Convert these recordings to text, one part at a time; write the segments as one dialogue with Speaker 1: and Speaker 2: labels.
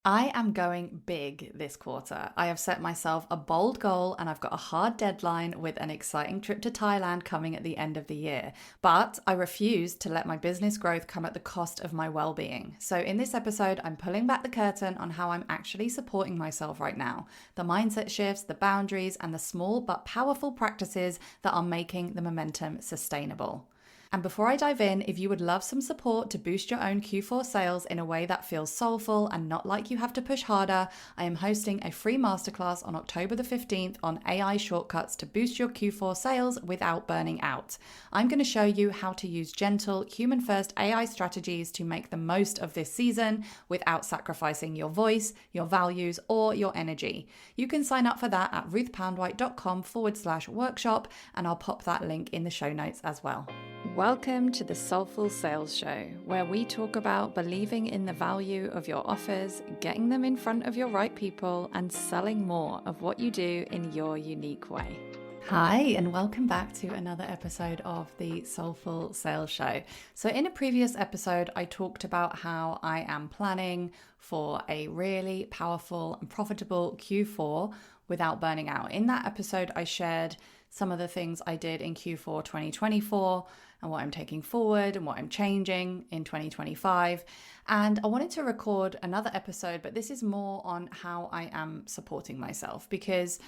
Speaker 1: I am going big this quarter. I have set myself a bold goal and I've got a hard deadline with an exciting trip to Thailand coming at the end of the year. But I refuse to let my business growth come at the cost of my well-being. So in this episode, I'm pulling back the curtain on how I'm actually supporting myself right now. The mindset shifts, the boundaries, and the small but powerful practices that are making the momentum sustainable. And before I dive in, if you would love some support to boost your own Q4 sales in a way that feels soulful and not like you have to push harder, I am hosting a free masterclass on October the 15th on AI shortcuts to boost your Q4 sales without burning out. I'm going to show you how to use gentle, human-first AI strategies to make the most of this season without sacrificing your voice, your values, or your energy. You can sign up for that at ruthpoundwhite.com/workshop, and I'll pop that link in the show notes as well. Welcome to the Soulful Sales Show, where we talk about believing in the value of your offers, getting them in front of your right people, and selling more of what you do in your unique way. Hi, and welcome back to another episode of the Soulful Sales Show. So in a previous episode, I talked about how I am planning for a really powerful and profitable Q4 without burning out. In that episode, I shared some of the things I did in Q4 2024 and what I'm taking forward and what I'm changing in 2025. And I wanted to record another episode, but this is more on how I am supporting myself, because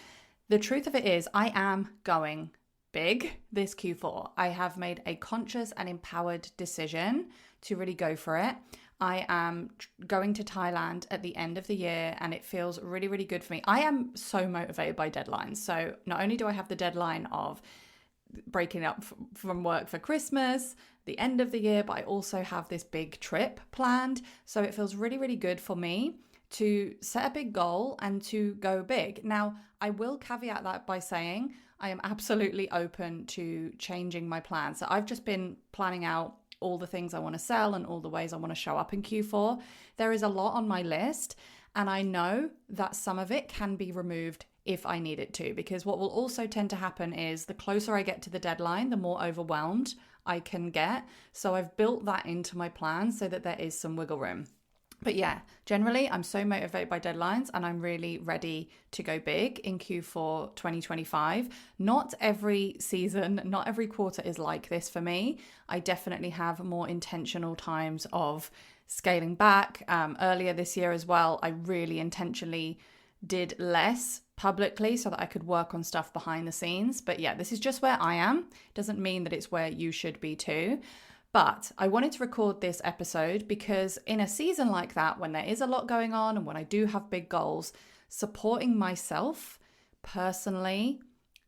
Speaker 1: the truth of it is I am going big this Q4. I have made a conscious and empowered decision to really go for it. I am going to Thailand at the end of the year and it feels really, really good for me. I am so motivated by deadlines. So not only do I have the deadline of breaking up from work for Christmas, the end of the year, but I also have this big trip planned. So it feels really, really good for me to set a big goal and to go big. Now, I will caveat that by saying I am absolutely open to changing my plans. So I've just been planning out all the things I want to sell and all the ways I want to show up in Q4. There is a lot on my list, and I know that some of it can be removed if I need it to, because what will also tend to happen is the closer I get to the deadline, the more overwhelmed I can get. So I've built that into my plan so that there is some wiggle room. But yeah, generally, I'm so motivated by deadlines and I'm really ready to go big in Q4 2025. Not every season, not every quarter is like this for me. I definitely have more intentional times of scaling back. Earlier this year as well, I really intentionally did less publicly so that I could work on stuff behind the scenes. But yeah, this is just where I am. Doesn't mean that it's where you should be too. But I wanted to record this episode because in a season like that, when there is a lot going on and when I do have big goals, supporting myself personally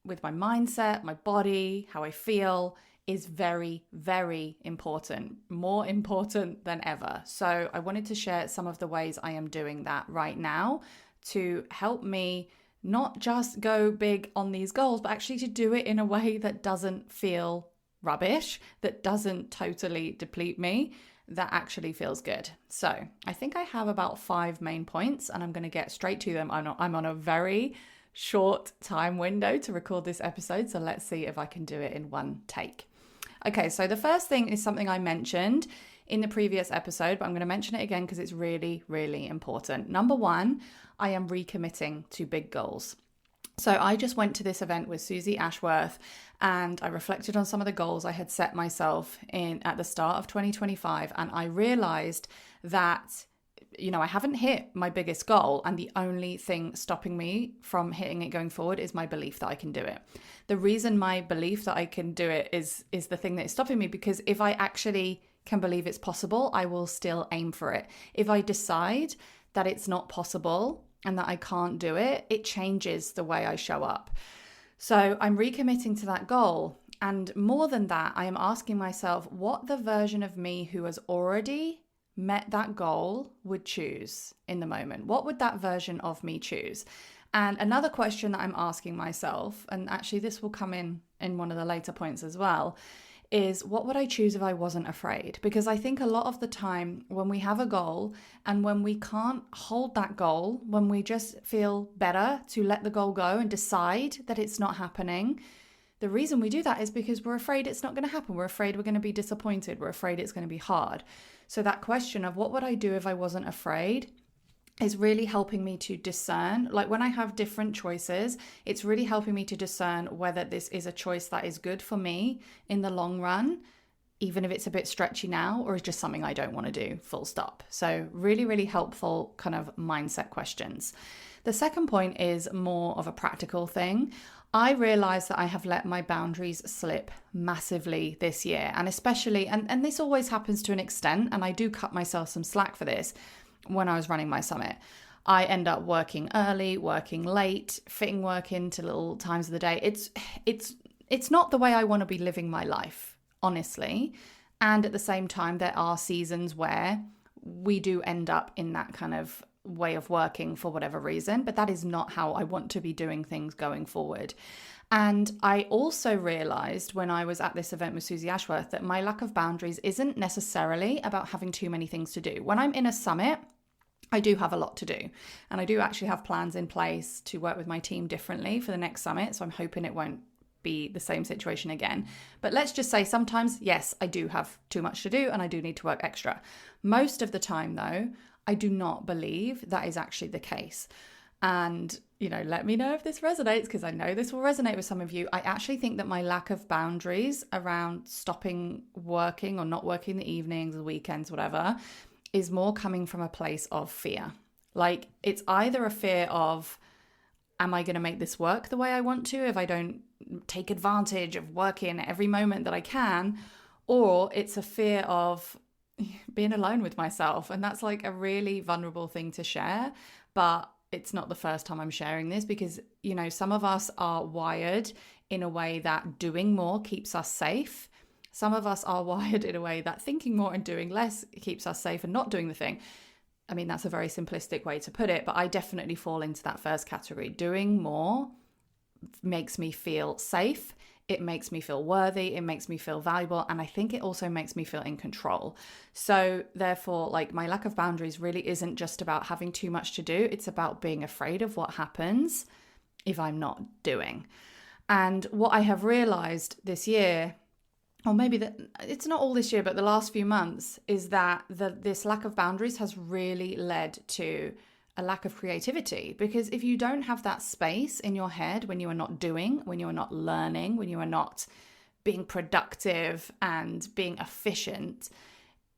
Speaker 1: with my mindset, my body, how I feel is very, very important, more important than ever. So I wanted to share some of the ways I am doing that right now to help me not just go big on these goals, but actually to do it in a way that doesn't feel rubbish, that doesn't totally deplete me, that actually feels good. So I think I have about 5 main points and I'm going to get straight to them. I'm on a very short time window to record this episode, so let's see if I can do it in one take. Okay, so the first thing is something I mentioned in the previous episode, but I'm going to mention it again because it's really, really important. Number 1, I am recommitting to big goals. So I just went to this event with Susie Ashworth and I reflected on some of the goals I had set myself in at the start of 2025. And I realized that, I haven't hit my biggest goal. And the only thing stopping me from hitting it going forward is my belief that I can do it. The reason my belief that I can do it is the thing that is stopping me, because if I actually can believe it's possible, I will still aim for it. If I decide that it's not possible and that I can't do it, it changes the way I show up. So I'm recommitting to that goal. And more than that, I am asking myself what the version of me who has already met that goal would choose in the moment. What would that version of me choose? And another question that I'm asking myself, and actually this will come in one of the later points as well, is what would I choose if I wasn't afraid? Because I think a lot of the time when we have a goal and when we can't hold that goal, when we just feel better to let the goal go and decide that it's not happening, the reason we do that is because we're afraid it's not going to happen. We're afraid we're going to be disappointed. We're afraid it's going to be hard. So that question of what would I do if I wasn't afraid is really helping me to discern. Like when I have different choices, it's really helping me to discern whether this is a choice that is good for me in the long run, even if it's a bit stretchy now, or is just something I don't want to do, full stop. So really, really helpful kind of mindset questions. The second point is more of a practical thing. I realize that I have let my boundaries slip massively this year, and especially, and this always happens to an extent, and I do cut myself some slack for this. When I was running my summit, I end up working early, working late, fitting work into little times of the day. It's not the way I want to be living my life, honestly. And at the same time, there are seasons where we do end up in that kind of way of working for whatever reason, but that is not how I want to be doing things going forward. And I also realized when I was at this event with Susie Ashworth that my lack of boundaries isn't necessarily about having too many things to do. When I'm in a summit, I do have a lot to do, and I do actually have plans in place to work with my team differently for the next summit. So I'm hoping it won't be the same situation again. But let's just say sometimes, yes, I do have too much to do and I do need to work extra. Most of the time though, I do not believe that is actually the case. And, let me know if this resonates, because I know this will resonate with some of you. I actually think that my lack of boundaries around stopping working or not working the evenings, the weekends, whatever, is more coming from a place of fear. Like it's either a fear of, am I going to make this work the way I want to if I don't take advantage of working every moment that I can? Or it's a fear of being alone with myself. And that's like a really vulnerable thing to share. But it's not the first time I'm sharing this because, some of us are wired in a way that doing more keeps us safe. Some of us are wired in a way that thinking more and doing less keeps us safe and not doing the thing. I mean, that's a very simplistic way to put it, but I definitely fall into that first category. Doing more makes me feel safe. It makes me feel worthy. It makes me feel valuable. And I think it also makes me feel in control. So therefore, like my lack of boundaries really isn't just about having too much to do. It's about being afraid of what happens if I'm not doing. And what I have realized this year, or maybe that it's not all this year, but the last few months, is that this lack of boundaries has really led to a lack of creativity. Because if you don't have that space in your head when you are not doing, when you are not learning, when you are not being productive and being efficient,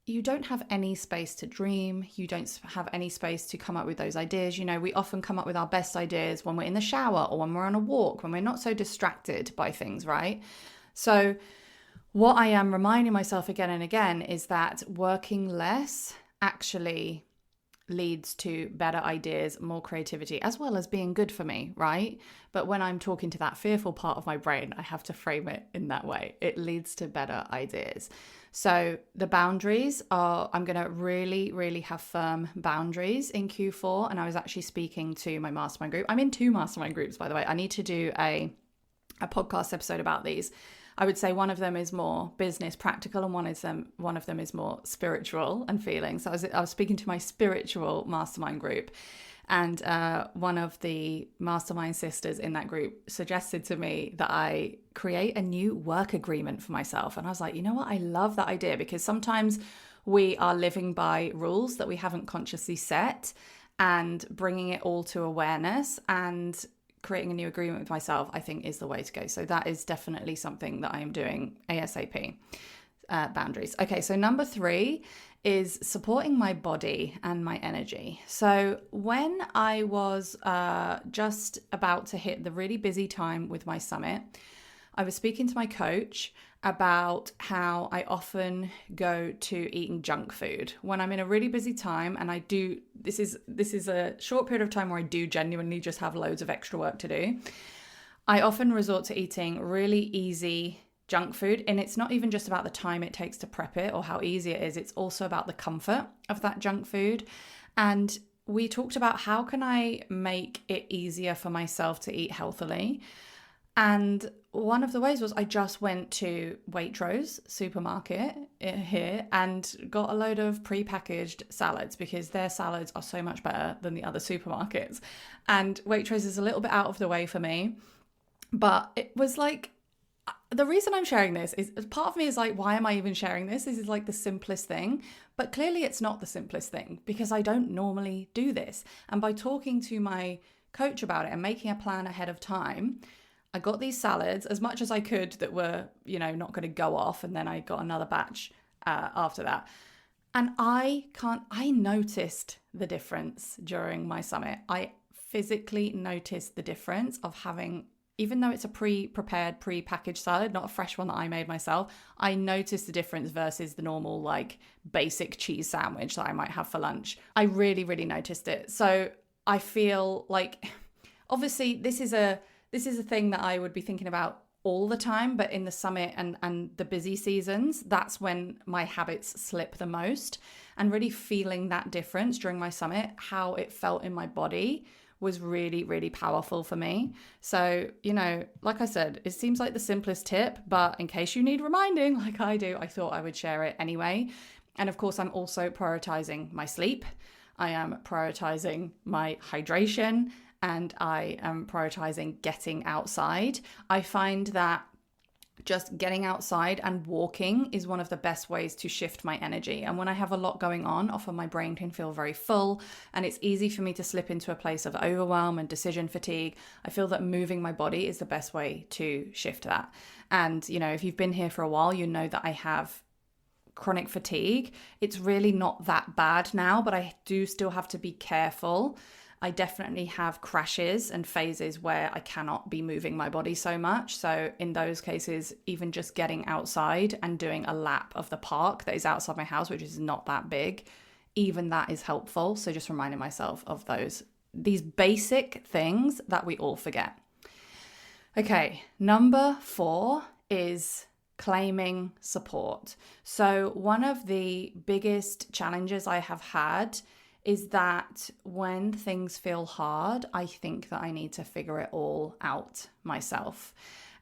Speaker 1: you don't have any space to dream. You don't have any space to come up with those ideas. We often come up with our best ideas when we're in the shower or when we're on a walk, when we're not so distracted by things, right? So what I am reminding myself again and again is that working less actually leads to better ideas, more creativity, as well as being good for me, right? But when I'm talking to that fearful part of my brain, I have to frame it in that way. It leads to better ideas. So the boundaries are, I'm going to really, really have firm boundaries in Q4. And I was actually speaking to my mastermind group. I'm in 2 mastermind groups, by the way. I need to do a podcast episode about these. I would say one of them is more business practical and one of them is more spiritual and feeling. So I was speaking to my spiritual mastermind group, and one of the mastermind sisters in that group suggested to me that I create a new work agreement for myself. And I was like, you know what? I love that idea, because sometimes we are living by rules that we haven't consciously set, and bringing it all to awareness and creating a new agreement with myself, I think, is the way to go. So that is definitely something that I am doing ASAP. Boundaries. Okay, so number 3 is supporting my body and my energy. So when I was just about to hit the really busy time with my summit, I was speaking to my coach about how I often go to eating junk food when I'm in a really busy time. And this is a short period of time where I do genuinely just have loads of extra work to do. I often resort to eating really easy junk food. And it's not even just about the time it takes to prep it or how easy it is. It's also about the comfort of that junk food. And we talked about how can I make it easier for myself to eat healthily. And one of the ways was I just went to Waitrose supermarket here and got a load of pre-packaged salads, because their salads are so much better than the other supermarkets. And Waitrose is a little bit out of the way for me, but it was like the reason I'm sharing this is part of me is like, why am I even sharing this? This is like the simplest thing, but clearly it's not the simplest thing because I don't normally do this. And by talking to my coach about it and making a plan ahead of time, I got these salads as much as I could that were, not going to go off. And then I got another batch after that. And I noticed the difference during my summit. I physically noticed the difference of having, even though it's a pre-prepared, pre-packaged salad, not a fresh one that I made myself, I noticed the difference versus the normal like basic cheese sandwich that I might have for lunch. I really, really noticed it. So I feel like, obviously this is a thing that I would be thinking about all the time, but in the summit and the busy seasons, that's when my habits slip the most. And really feeling that difference during my summit, how it felt in my body, was really, really powerful for me. So, like I said, it seems like the simplest tip, but in case you need reminding like I do, I thought I would share it anyway. And of course, I'm also prioritizing my sleep. I am prioritizing my hydration, and I am prioritizing getting outside. I find that just getting outside and walking is one of the best ways to shift my energy. And when I have a lot going on, often my brain can feel very full and it's easy for me to slip into a place of overwhelm and decision fatigue. I feel that moving my body is the best way to shift that. And, if you've been here for a while, you know that I have chronic fatigue. It's really not that bad now, but I do still have to be careful. I definitely have crashes and phases where I cannot be moving my body so much. So in those cases, even just getting outside and doing a lap of the park that is outside my house, which is not that big, even that is helpful. So just reminding myself of these basic things that we all forget. Okay, number 4 is claiming support. So one of the biggest challenges I have had is that when things feel hard, I think that I need to figure it all out myself.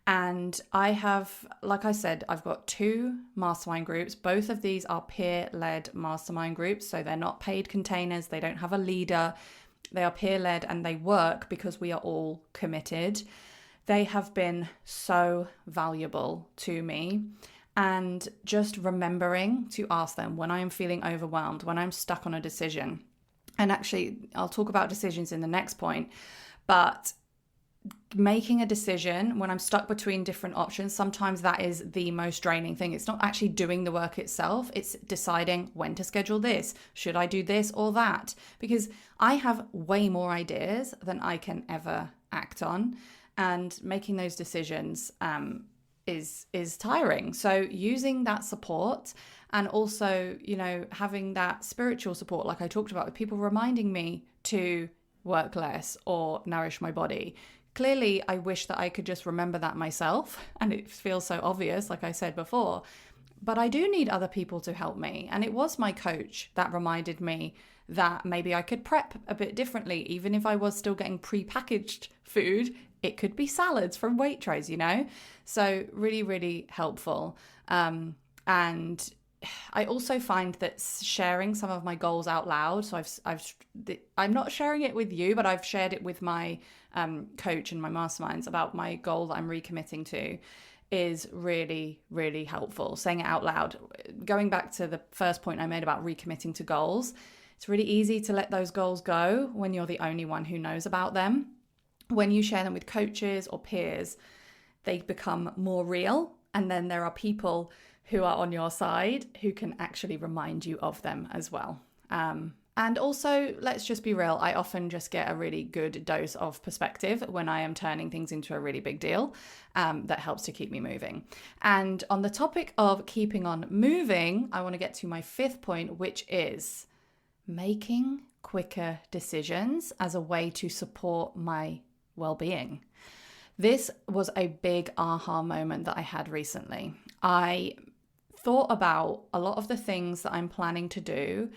Speaker 1: And I have, like I said, I've got 2 mastermind groups. Both of these are peer-led mastermind groups. So they're not paid containers. They don't have a leader. They are peer-led and they work because we are all committed. They have been so valuable to me. And just remembering to ask them when I am feeling overwhelmed, when I'm stuck on a decision. And actually, I'll talk about decisions in the next point, but making a decision when I'm stuck between different options, sometimes that is the most draining thing. It's not actually doing the work itself. It's deciding when to schedule this. Should I do this or that? Because I have way more ideas than I can ever act on. And making those decisions is tiring. So using that support and also, having that spiritual support, like I talked about, with people reminding me to work less or nourish my body. Clearly, I wish that I could just remember that myself, and it feels so obvious, like I said before, but I do need other people to help me. And it was my coach that reminded me that maybe I could prep a bit differently. Even if I was still getting pre-packaged food, it could be salads from Waitrose, So really, really helpful. And I also find that sharing some of my goals out loud. So I'm not sharing it with you, but I've shared it with my coach and my masterminds about my goal that I'm recommitting to is really, really helpful. Saying it out loud. Going back to the first point I made about recommitting to goals, it's really easy to let those goals go when you're the only one who knows about them. When you share them with coaches or peers, they become more real. And then there are people who are on your side who can actually remind you of them as well. And also, let's just be real, I often just get a really good dose of perspective when I am turning things into a really big deal that helps to keep me moving. And on the topic of keeping on moving, I want to get to my 5th point, which is making quicker decisions as a way to support my well-being. This was a big aha moment that I had recently. I thought about a lot of the things that I'm planning to do,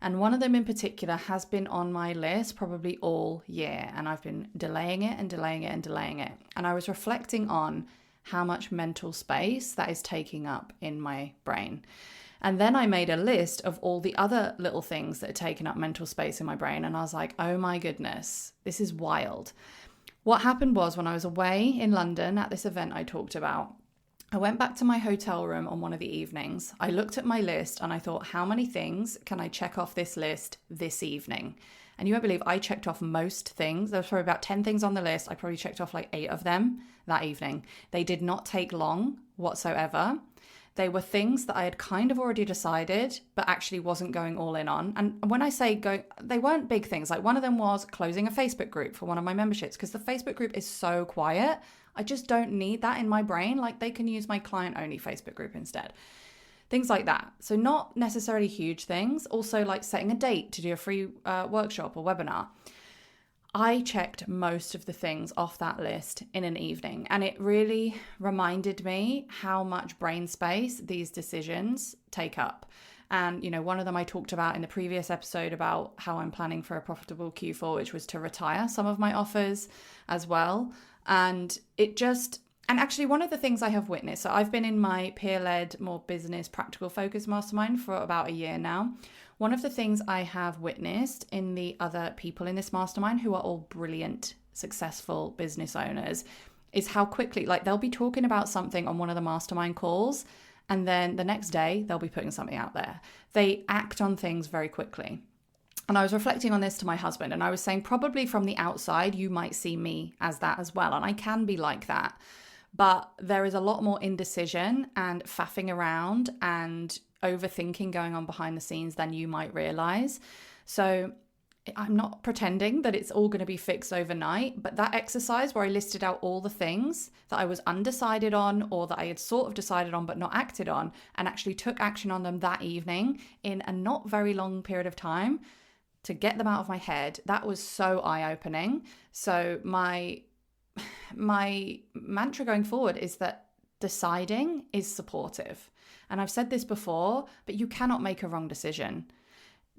Speaker 1: and one of them in particular has been on my list probably all year, and I've been delaying it and delaying it and delaying it. And I was reflecting on how much mental space that is taking up in my brain. And then I made a list of all the other little things that are taking up mental space in my brain, and I was like, oh my goodness, this is wild. What happened was when I was away in London at this event I talked about, I went back to my hotel room on one of the evenings. I looked at my list and I thought, how many things can I check off this list this evening? And you won't believe I checked off most things. There was probably about 10 things on the list. I probably checked off like 8 of them that evening. They did not take long whatsoever. They were things that I had kind of already decided, but actually wasn't going all in on. And when I say go, they weren't big things. Like one of them was closing a Facebook group for one of my memberships because the Facebook group is so quiet. I just don't need that in my brain. Like they can use my client only Facebook group instead. Things like that. So not necessarily huge things. Also like setting a date to do a free workshop or webinar. I checked most of the things off that list in an evening, and it really reminded me how much brain space these decisions take up. And, you know, one of them I talked about in the previous episode about how I'm planning for a profitable Q4, which was to retire some of my offers as well. And actually one of the things I have witnessed, so I've been in my peer-led, more business, practical focus mastermind for about a year now. One of the things I have witnessed in the other people in this mastermind who are all brilliant, successful business owners is how quickly, like they'll be talking about something on one of the mastermind calls and then the next day they'll be putting something out there. They act on things very quickly. And I was reflecting on this to my husband and I was saying probably from the outside, you might see me as that as well. And I can be like that. But there is a lot more indecision and faffing around and overthinking going on behind the scenes than you might realize. So I'm not pretending that it's all going to be fixed overnight, but that exercise where I listed out all the things that I was undecided on or that I had sort of decided on but not acted on and actually took action on them that evening in a not very long period of time to get them out of my head, that was so eye-opening. So my mantra going forward is that deciding is supportive. And I've said this before, but you cannot make a wrong decision.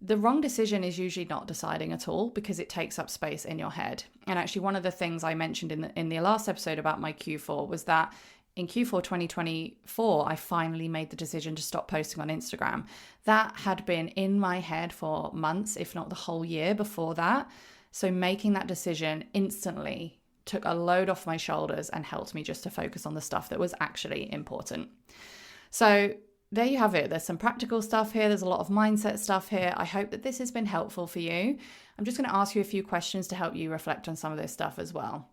Speaker 1: The wrong decision is usually not deciding at all because it takes up space in your head. And actually one of the things I mentioned in the last episode about my Q4 was that in Q4 2024, I finally made the decision to stop posting on Instagram. That had been in my head for months, if not the whole year before that. So making that decision instantly took a load off my shoulders and helped me just to focus on the stuff that was actually important. So there you have it. There's some practical stuff here. There's a lot of mindset stuff here. I hope that this has been helpful for you. I'm just going to ask you a few questions to help you reflect on some of this stuff as well.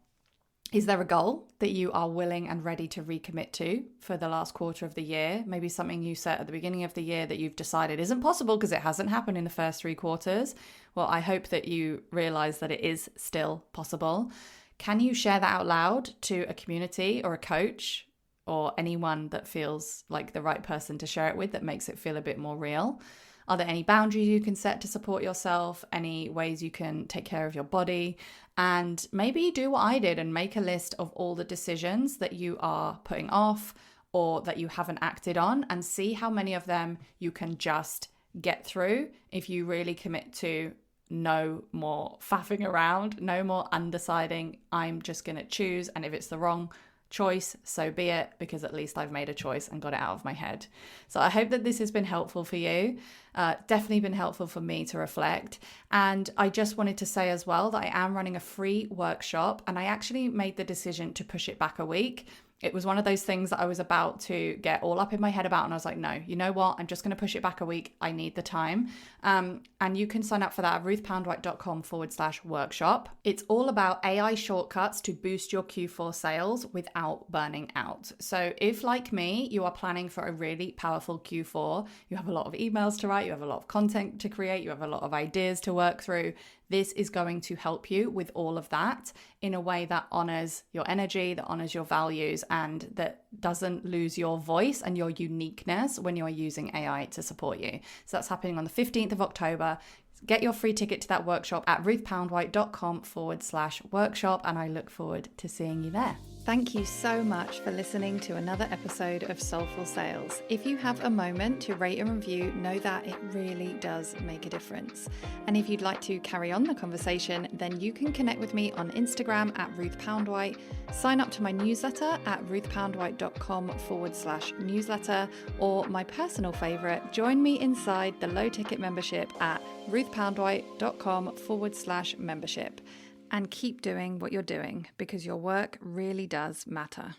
Speaker 1: Is there a goal that you are willing and ready to recommit to for the last quarter of the year? Maybe something you set at the beginning of the year that you've decided isn't possible because it hasn't happened in the first 3 quarters. Well, I hope that you realize that it is still possible. Can you share that out loud to a community or a coach or anyone that feels like the right person to share it with that makes it feel a bit more real? Are there any boundaries you can set to support yourself? Any ways you can take care of your body? And maybe do what I did and make a list of all the decisions that you are putting off or that you haven't acted on and see how many of them you can just get through if you really commit to no more faffing around, no more undeciding. I'm just going to choose. And if it's the wrong choice, so be it, because at least I've made a choice and got it out of my head. So I hope that this has been helpful for you. Definitely been helpful for me to reflect. And I just wanted to say as well that I am running a free workshop and I actually made the decision to push it back a week. It was one of those things that I was about to get all up in my head about. And I was like, no, you know what? I'm just going to push it back a week. I need the time. And you can sign up for that at ruthpoundwhite.com/workshop. It's all about AI shortcuts to boost your Q4 sales without burning out. So if, like me, you are planning for a really powerful Q4, you have a lot of emails to write, you have a lot of content to create, you have a lot of ideas to work through, this is going to help you with all of that in a way that honors your energy, that honors your values, and that doesn't lose your voice and your uniqueness when you're using AI to support you. So that's happening on the 15th of October. Get your free ticket to that workshop at ruthpoundwhite.com/workshop, and I look forward to seeing you there. Thank you so much for listening to another episode of Soulful Sales. If you have a moment to rate and review, know that it really does make a difference. And if you'd like to carry on the conversation, then you can connect with me on Instagram at ruthpoundwhite, sign up to my newsletter at ruthpoundwhite.com/newsletter, or my personal favorite, join me inside the low ticket membership at ruthpoundwhite.com/membership. And keep doing what you're doing because your work really does matter.